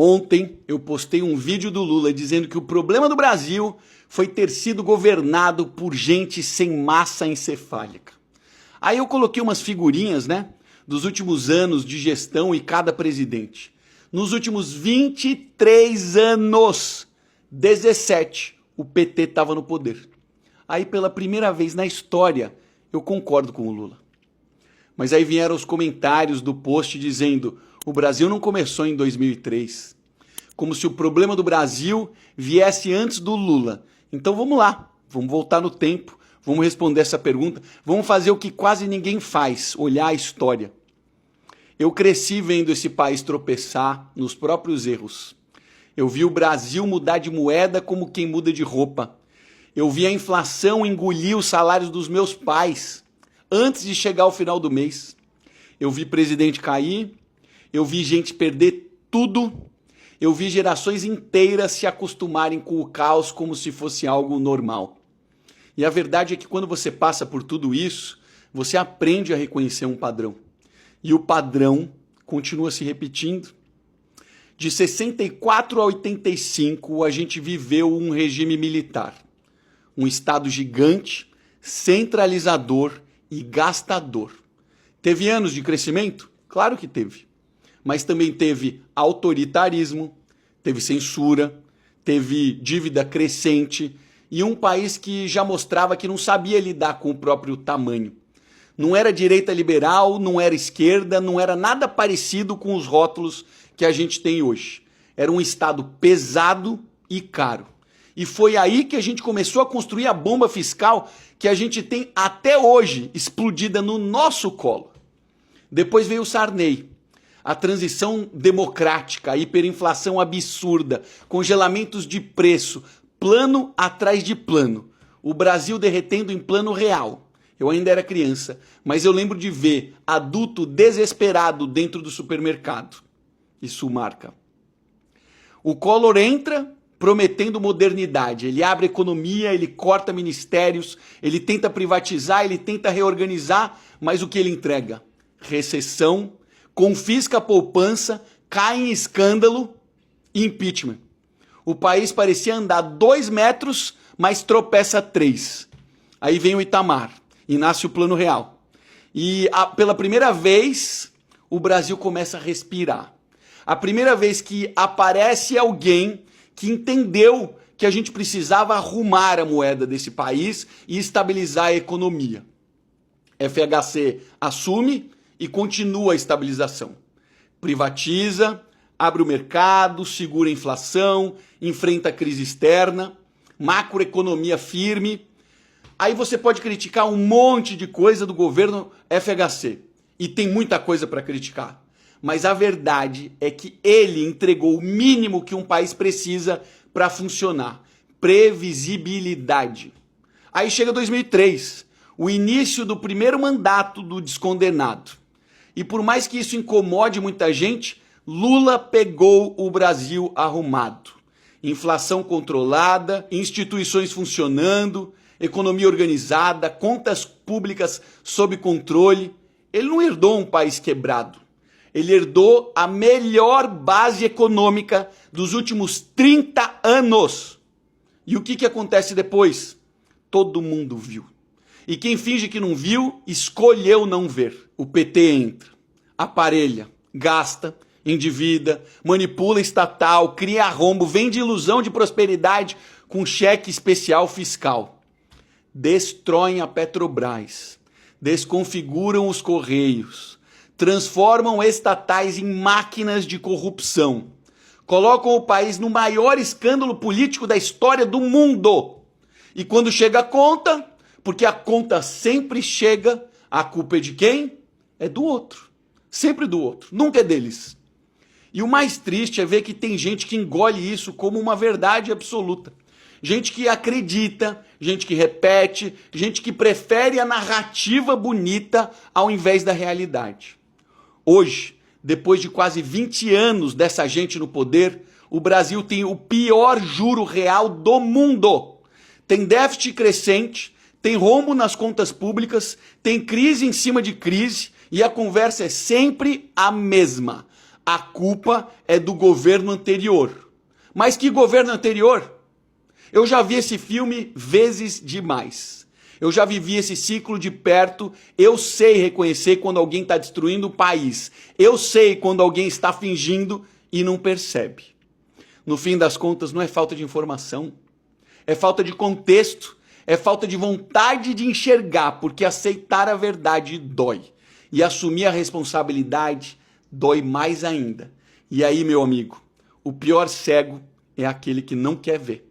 Ontem eu postei um vídeo do Lula dizendo que o problema do Brasil foi ter sido governado por gente sem massa encefálica. Aí eu coloquei umas figurinhas, né, dos últimos anos de gestão e cada presidente. Nos últimos 23 anos, 17, o PT estava no poder. Aí pela primeira vez na história, eu concordo com o Lula. Mas aí vieram os comentários do post dizendo: o Brasil não começou em 2003. Como se o problema do Brasil viesse antes do Lula. Então vamos lá, vamos voltar no tempo, vamos responder essa pergunta, vamos fazer o que quase ninguém faz, olhar a história. Eu cresci vendo esse país tropeçar nos próprios erros. Eu vi o Brasil mudar de moeda como quem muda de roupa. Eu vi a inflação engolir os salários dos meus pais antes de chegar ao final do mês. Eu vi presidente cair, eu vi gente perder tudo, eu vi gerações inteiras se acostumarem com o caos como se fosse algo normal. E a verdade é que quando você passa por tudo isso, você aprende a reconhecer um padrão. E o padrão continua se repetindo. De 64 a 85, a gente viveu um regime militar. Um Estado gigante, centralizador e gastador. Teve anos de crescimento? Claro que teve. Mas também teve autoritarismo, teve censura, teve dívida crescente e um país que já mostrava que não sabia lidar com o próprio tamanho. Não era direita liberal, não era esquerda, não era nada parecido com os rótulos que a gente tem hoje. Era um Estado pesado e caro. E foi aí que a gente começou a construir a bomba fiscal que a gente tem até hoje explodida no nosso colo. Depois veio o Sarney, a transição democrática, a hiperinflação absurda, congelamentos de preço, plano atrás de plano. O Brasil derretendo em plano real. Eu ainda era criança, mas eu lembro de ver adulto desesperado dentro do supermercado. Isso marca. O Collor entra prometendo modernidade. Ele abre economia, ele corta ministérios, ele tenta privatizar, ele tenta reorganizar, mas o que ele entrega? Recessão, confisca a poupança, cai em escândalo e impeachment. O país parecia andar 2 metros, mas tropeça 3. Aí vem o Itamar e nasce o Plano Real. E pela primeira vez, o Brasil começa a respirar. A primeira vez que aparece alguém que entendeu que a gente precisava arrumar a moeda desse país e estabilizar a economia. FHC assume e continua a estabilização. Privatiza, abre o mercado, segura a inflação, enfrenta a crise externa, macroeconomia firme. Aí você pode criticar um monte de coisa do governo FHC. E tem muita coisa para criticar. Mas a verdade é que ele entregou o mínimo que um país precisa para funcionar. Previsibilidade. Aí chega 2003, o início do primeiro mandato do descondenado. E por mais que isso incomode muita gente, Lula pegou o Brasil arrumado. Inflação controlada, instituições funcionando, economia organizada, contas públicas sob controle. Ele não herdou um país quebrado. Ele herdou a melhor base econômica dos últimos 30 anos. E o que acontece depois? Todo mundo viu. E quem finge que não viu, escolheu não ver. O PT entra, aparelha, gasta, endivida, manipula estatal, cria rombo, vende ilusão de prosperidade com cheque especial fiscal. Destroem a Petrobras, desconfiguram os Correios, transformam estatais em máquinas de corrupção, colocam o país no maior escândalo político da história do mundo. E quando chega a conta, porque a conta sempre chega, a culpa é de quem? É do outro. Sempre do outro, nunca é deles. E o mais triste é ver que tem gente que engole isso como uma verdade absoluta. Gente que acredita, gente que repete, gente que prefere a narrativa bonita ao invés da realidade. Hoje, depois de quase 20 anos dessa gente no poder, o Brasil tem o pior juro real do mundo. Tem déficit crescente, tem rombo nas contas públicas, tem crise em cima de crise e a conversa é sempre a mesma. A culpa é do governo anterior. Mas que governo anterior? Eu já vi esse filme vezes demais. Eu já vivi esse ciclo de perto. Eu sei reconhecer quando alguém está destruindo o país. Eu sei quando alguém está fingindo e não percebe. No fim das contas, não é falta de informação. É falta de contexto. É falta de vontade de enxergar, porque aceitar a verdade dói. E assumir a responsabilidade dói mais ainda. E aí, meu amigo, o pior cego é aquele que não quer ver.